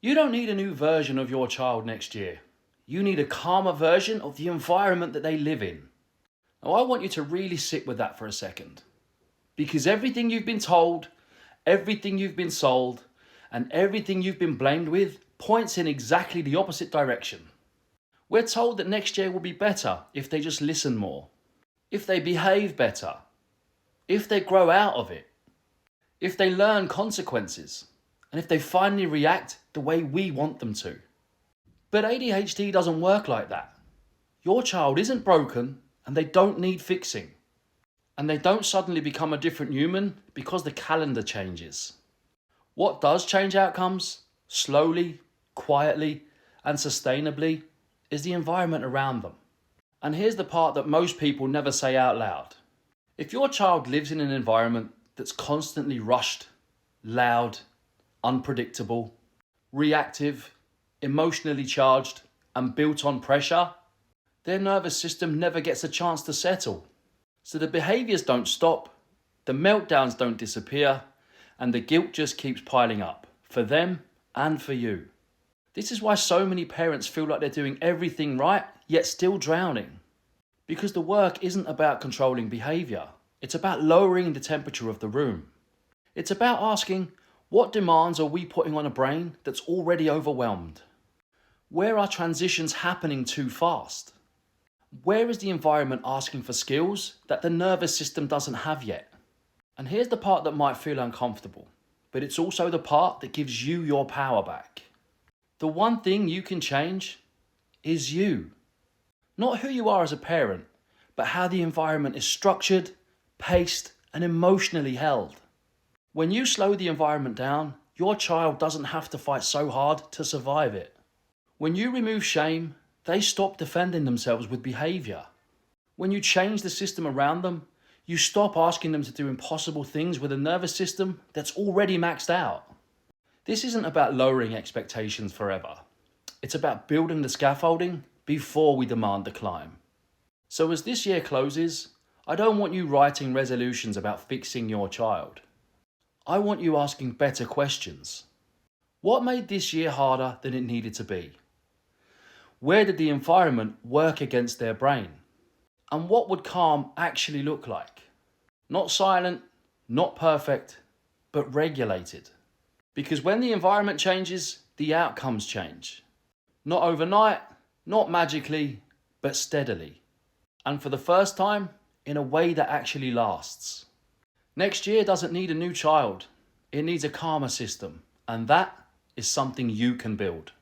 You don't need a new version of your child next year. You need a calmer version of the environment that they live in. Now, I want you to really sit with that for a second. Because everything you've been told, everything you've been sold, and everything you've been blamed with points in exactly the opposite direction. We're told that next year will be better if they just listen more, if they behave better, if they grow out of it, if they learn consequences, and if they finally react the way we want them to. But ADHD doesn't work like that. Your child isn't broken and they don't need fixing. And they don't suddenly become a different human because the calendar changes. What does change outcomes, slowly, quietly, and sustainably, is the environment around them. And here's the part that most people never say out loud. If your child lives in an environment that's constantly rushed, loud, unpredictable, reactive, emotionally charged, and built on pressure, their nervous system never gets a chance to settle. So the behaviours don't stop, the meltdowns don't disappear, and the guilt just keeps piling up, for them and for you. This is why so many parents feel like they're doing everything right, yet still drowning. Because the work isn't about controlling behaviour, it's about lowering the temperature of the room. It's about asking, what demands are we putting on a brain that's already overwhelmed? Where are transitions happening too fast? Where is the environment asking for skills that the nervous system doesn't have yet? And here's the part that might feel uncomfortable, but it's also the part that gives you your power back. The one thing you can change is you. Not who you are as a parent, but how the environment is structured, paced, and emotionally held. When you slow the environment down, your child doesn't have to fight so hard to survive it. When you remove shame, they stop defending themselves with behaviour. When you change the system around them, you stop asking them to do impossible things with a nervous system that's already maxed out. This isn't about lowering expectations forever. It's about building the scaffolding before we demand the climb. So as this year closes, I don't want you writing resolutions about fixing your child. I want you asking better questions. What made this year harder than it needed to be? Where did the environment work against their brain? And what would calm actually look like? Not silent, not perfect, but regulated. Because when the environment changes, the outcomes change. Not overnight, not magically, but steadily. And for the first time, in a way that actually lasts. Next year doesn't need a new child. It needs a calmer system. And that is something you can build.